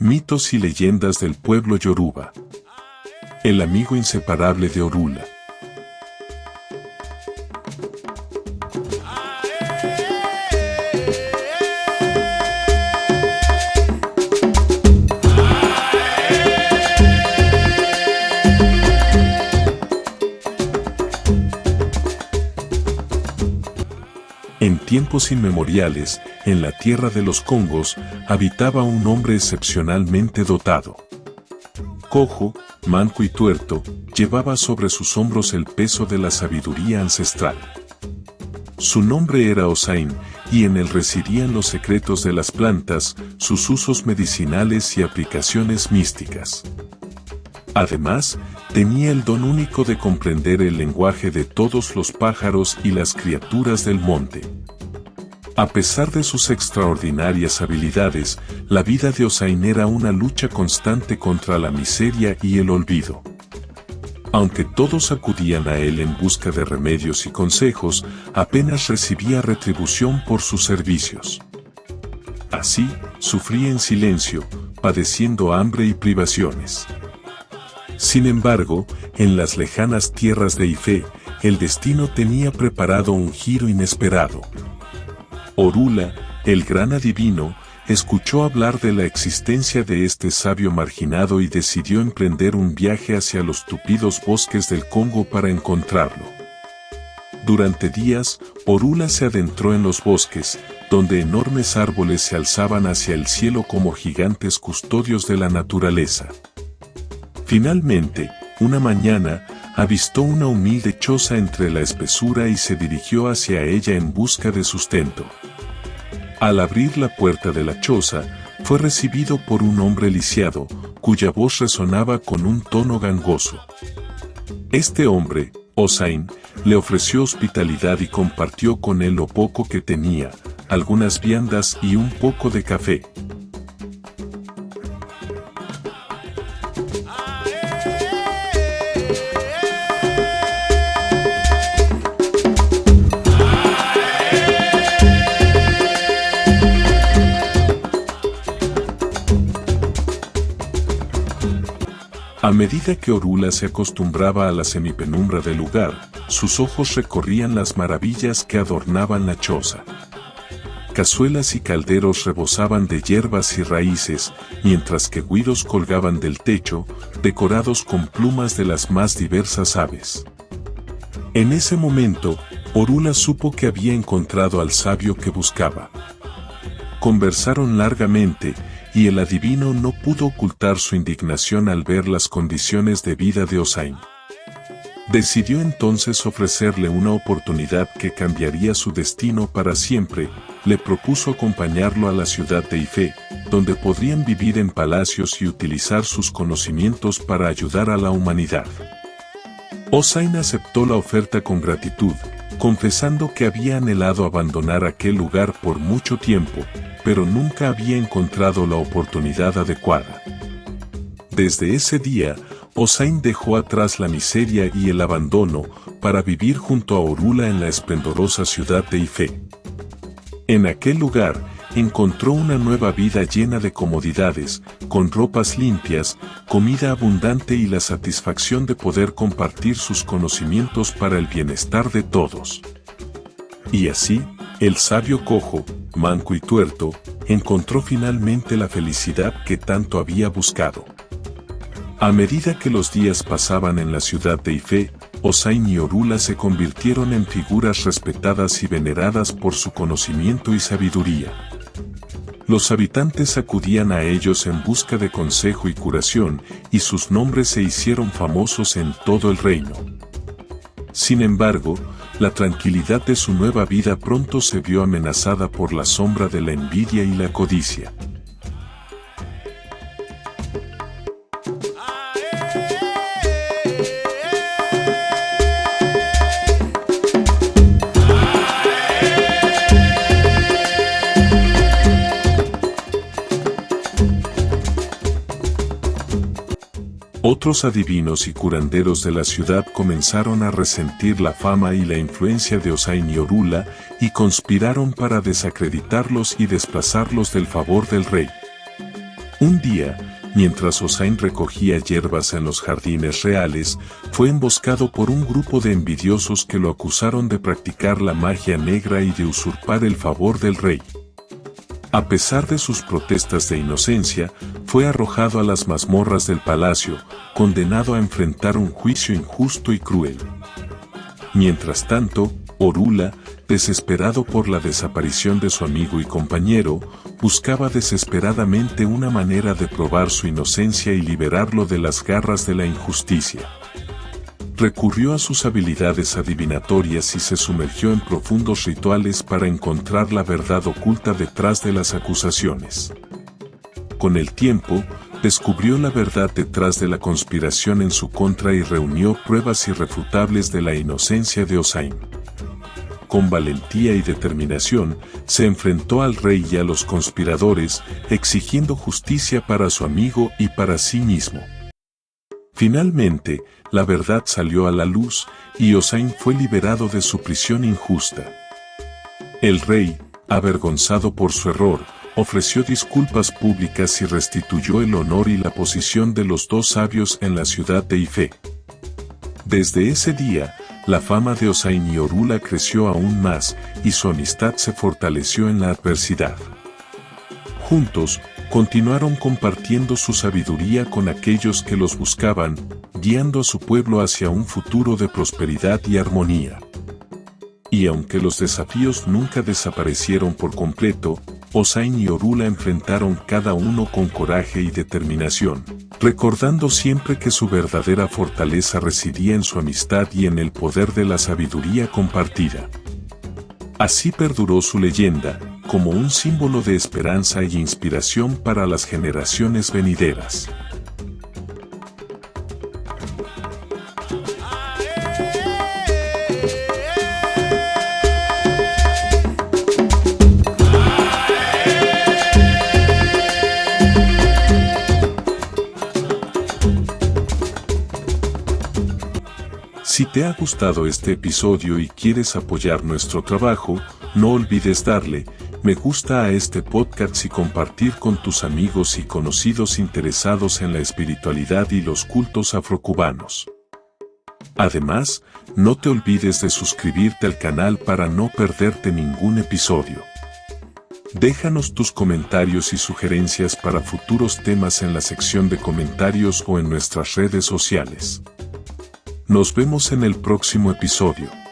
Mitos y leyendas del pueblo Yoruba. El amigo inseparable de Orula. En tiempos inmemoriales, en la tierra de los Congos, habitaba un hombre excepcionalmente dotado. Cojo, manco y tuerto, llevaba sobre sus hombros el peso de la sabiduría ancestral. Su nombre era Osain, y en él residían los secretos de las plantas, sus usos medicinales y aplicaciones místicas. Además, tenía el don único de comprender el lenguaje de todos los pájaros y las criaturas del monte. A pesar de sus extraordinarias habilidades, la vida de Osain era una lucha constante contra la miseria y el olvido. Aunque todos acudían a él en busca de remedios y consejos, apenas recibía retribución por sus servicios. Así, sufría en silencio, padeciendo hambre y privaciones. Sin embargo, en las lejanas tierras de Ifé, el destino tenía preparado un giro inesperado. Orula, el gran adivino, escuchó hablar de la existencia de este sabio marginado y decidió emprender un viaje hacia los tupidos bosques del Congo para encontrarlo. Durante días, Orula se adentró en los bosques, donde enormes árboles se alzaban hacia el cielo como gigantes custodios de la naturaleza. Finalmente, una mañana, avistó una humilde choza entre la espesura y se dirigió hacia ella en busca de sustento. Al abrir la puerta de la choza, fue recibido por un hombre lisiado, cuya voz resonaba con un tono gangoso. Este hombre, Osain, le ofreció hospitalidad y compartió con él lo poco que tenía, algunas viandas y un poco de café. A medida que Orula se acostumbraba a la semipenumbra del lugar, sus ojos recorrían las maravillas que adornaban la choza. Cazuelas y calderos rebosaban de hierbas y raíces, mientras que güiros colgaban del techo, decorados con plumas de las más diversas aves. En ese momento, Orula supo que había encontrado al sabio que buscaba. Conversaron largamente, y el adivino no pudo ocultar su indignación al ver las condiciones de vida de Osain. Decidió entonces ofrecerle una oportunidad que cambiaría su destino para siempre. Le propuso acompañarlo a la ciudad de Ifé, donde podrían vivir en palacios y utilizar sus conocimientos para ayudar a la humanidad. Osain aceptó la oferta con gratitud, confesando que había anhelado abandonar aquel lugar por mucho tiempo, pero nunca había encontrado la oportunidad adecuada. Desde ese día, Osain dejó atrás la miseria y el abandono para vivir junto a Orula en la esplendorosa ciudad de Ifé. En aquel lugar, encontró una nueva vida llena de comodidades, con ropas limpias, comida abundante y la satisfacción de poder compartir sus conocimientos para el bienestar de todos. Y así, el sabio cojo, manco y tuerto, encontró finalmente la felicidad que tanto había buscado. A medida que los días pasaban en la ciudad de Ifé, Osain y Orula se convirtieron en figuras respetadas y veneradas por su conocimiento y sabiduría. Los habitantes acudían a ellos en busca de consejo y curación, y sus nombres se hicieron famosos en todo el reino. Sin embargo, la tranquilidad de su nueva vida pronto se vio amenazada por la sombra de la envidia y la codicia. Otros adivinos y curanderos de la ciudad comenzaron a resentir la fama y la influencia de Osain y Orula, y conspiraron para desacreditarlos y desplazarlos del favor del rey. Un día, mientras Osain recogía hierbas en los jardines reales, fue emboscado por un grupo de envidiosos que lo acusaron de practicar la magia negra y de usurpar el favor del rey. A pesar de sus protestas de inocencia, fue arrojado a las mazmorras del palacio, condenado a enfrentar un juicio injusto y cruel. Mientras tanto, Orula, desesperado por la desaparición de su amigo y compañero, buscaba desesperadamente una manera de probar su inocencia y liberarlo de las garras de la injusticia. Recurrió a sus habilidades adivinatorias y se sumergió en profundos rituales para encontrar la verdad oculta detrás de las acusaciones. Con el tiempo, descubrió la verdad detrás de la conspiración en su contra y reunió pruebas irrefutables de la inocencia de Osain. Con valentía y determinación, se enfrentó al rey y a los conspiradores, exigiendo justicia para su amigo y para sí mismo. Finalmente, la verdad salió a la luz, y Osain fue liberado de su prisión injusta. El rey, avergonzado por su error, ofreció disculpas públicas y restituyó el honor y la posición de los dos sabios en la ciudad de Ife. Desde ese día, la fama de Osain y Orula creció aún más, y su amistad se fortaleció en la adversidad. Juntos, continuaron compartiendo su sabiduría con aquellos que los buscaban, guiando a su pueblo hacia un futuro de prosperidad y armonía. Y aunque los desafíos nunca desaparecieron por completo, Osain y Orula enfrentaron cada uno con coraje y determinación, recordando siempre que su verdadera fortaleza residía en su amistad y en el poder de la sabiduría compartida. Así perduró su leyenda, como un símbolo de esperanza y inspiración para las generaciones venideras. Si te ha gustado este episodio y quieres apoyar nuestro trabajo, no olvides darle me gusta a este podcast y compartir con tus amigos y conocidos interesados en la espiritualidad y los cultos afrocubanos. Además, no te olvides de suscribirte al canal para no perderte ningún episodio. Déjanos tus comentarios y sugerencias para futuros temas en la sección de comentarios o en nuestras redes sociales. Nos vemos en el próximo episodio.